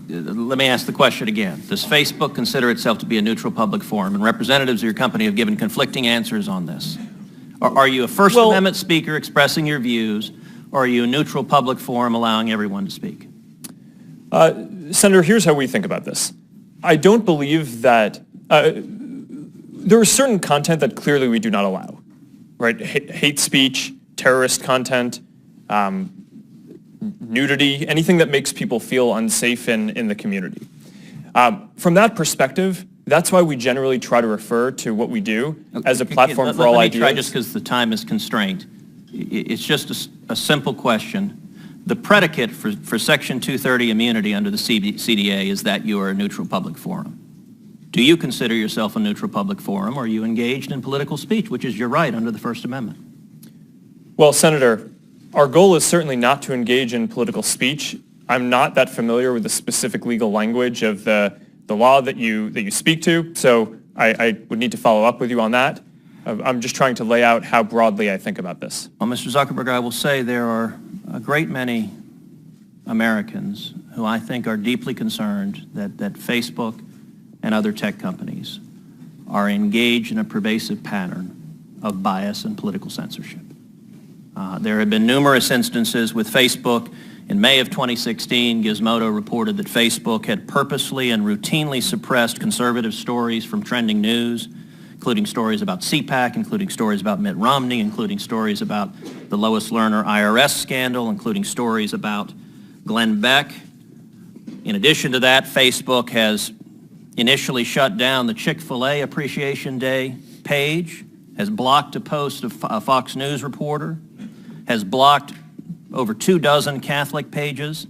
let me ask the question again. Does Facebook consider itself to be a neutral public forum? And representatives of your company have given conflicting answers on this. Are you a First Amendment speaker expressing your views, or are you a neutral public forum allowing everyone to speak? Senator, here's how we think about this. I don't believe that there is certain content that clearly we do not allow, right? Hate speech, terrorist content, nudity, anything that makes people feel unsafe in the community. From that perspective, that's why we generally try to refer to what we do as a platform for all ideas. Let me try, just because the time is constrained. It's just a simple question. The predicate for Section 230 immunity under the CDA is that you are a neutral public forum. Do you consider yourself a neutral public forum, or are you engaged in political speech, which is your right under the First Amendment? Well, Senator, our goal is certainly not to engage in political speech. I'm not that familiar with the specific legal language of the law that you speak to, so I would need to follow up with you on that. I'm just trying to lay out how broadly I think about this. Well, Mr. Zuckerberg, I will say there are a great many Americans who I think are deeply concerned that Facebook and other tech companies are engaged in a pervasive pattern of bias and political censorship. There have been numerous instances with Facebook. In May of 2016, Gizmodo reported that Facebook had purposely and routinely suppressed conservative stories from trending news, including stories about CPAC, including stories about Mitt Romney, including stories about the Lois Lerner IRS scandal, including stories about Glenn Beck. In addition to that, Facebook has initially shut down the Chick-fil-A Appreciation Day page, has blocked a post of a Fox News reporter, has blocked over 24 Catholic pages,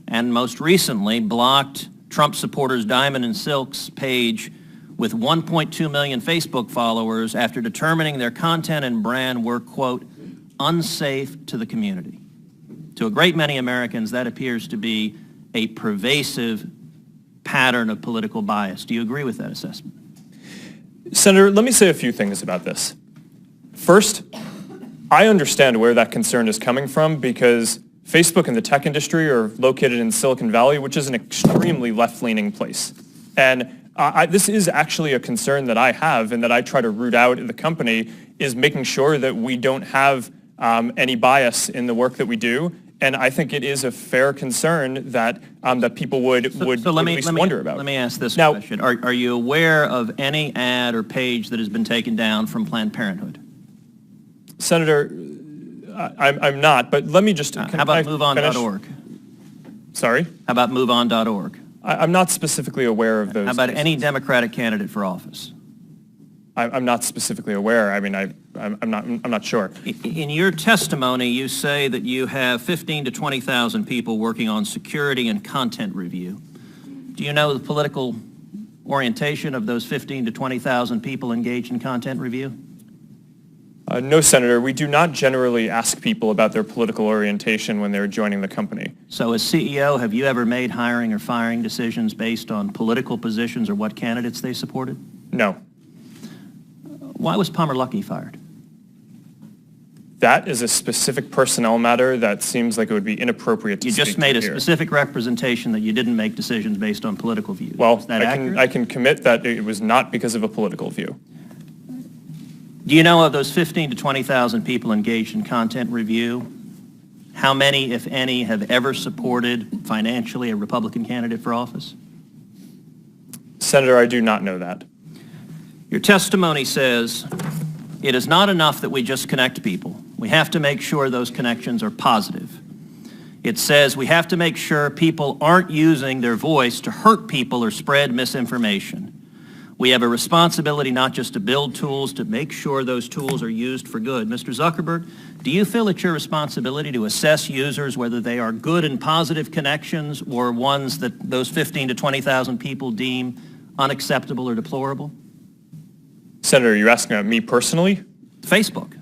and most recently blocked Trump supporters Diamond and Silk's page with 1.2 million Facebook followers after determining their content and brand were, quote, unsafe to the community. To a great many Americans, that appears to be a pervasive pattern of political bias. Do you agree with that assessment? Senator, let me say a few things about this. First, I understand where that concern is coming from because Facebook and the tech industry are located in Silicon Valley, which is an extremely left-leaning place. And this is actually a concern that I have and that I try to root out in the company, is making sure that we don't have any bias in the work that we do. And I think it is a fair concern that that people would at least wonder about. Let me ask this question. Are you aware of any ad or page that has been taken down from Planned Parenthood? Senator, I'm not, but let me just... How about MoveOn.org? Sorry? How about MoveOn.org? I'm not specifically aware of those. How about cases. any Democratic candidate for office? I'm not specifically aware. I mean, I'm not sure. In your testimony, you say that you have 15 to 20,000 people working on security and content review. Do you know the political orientation of those 15 to 20,000 people engaged in content review? No, Senator. We do not generally ask people about their political orientation when they're joining the company. So as CEO, have you ever made hiring or firing decisions based on political positions or what candidates they supported? No. Why was Palmer Luckey fired? That is a specific personnel matter that seems like it would be inappropriate to speak to here. You just made a specific representation that you didn't make decisions based on political views. Well, is that accurate? I can commit that it was not because of a political view. Do you know of those 15 to 20,000 people engaged in content review, how many, if any, have ever supported financially a Republican candidate for office? Senator, I do not know that. Your testimony says it is not enough that we just connect people. We have to make sure those connections are positive. It says we have to make sure people aren't using their voice to hurt people or spread misinformation. We have a responsibility not just to build tools, to make sure those tools are used for good. Mr. Zuckerberg, do you feel it's your responsibility to assess users whether they are good and positive connections or ones that those 15 to 20,000 people deem unacceptable or deplorable? Senator, you're asking about me personally? Facebook.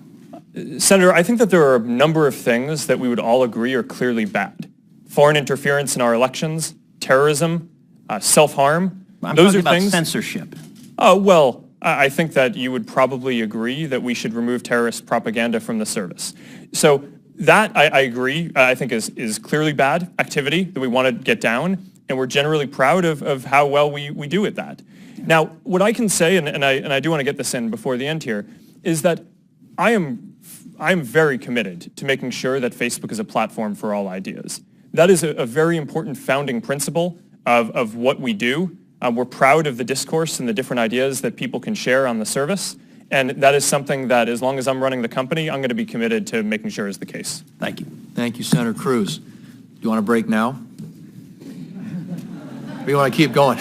Senator, I think that there are a number of things that we would all agree are clearly bad. Foreign interference in our elections, terrorism, self-harm. I'm talking about censorship. Oh, well, I think that you would probably agree that we should remove terrorist propaganda from the service. So that, I agree, I think is clearly bad activity that we want to get down. and we're generally proud of how well we do at that. Now, what I can say, and I do want to get this in before the end here, is that I am very committed to making sure that Facebook is a platform for all ideas. That is a very important founding principle of what we do. We're proud of the discourse and the different ideas that people can share on the service. And that is something that, as long as I'm running the company, I'm going to be committed to making sure is the case. Thank you. Thank you, Senator Cruz. Do you want a break now? Or you want to keep going?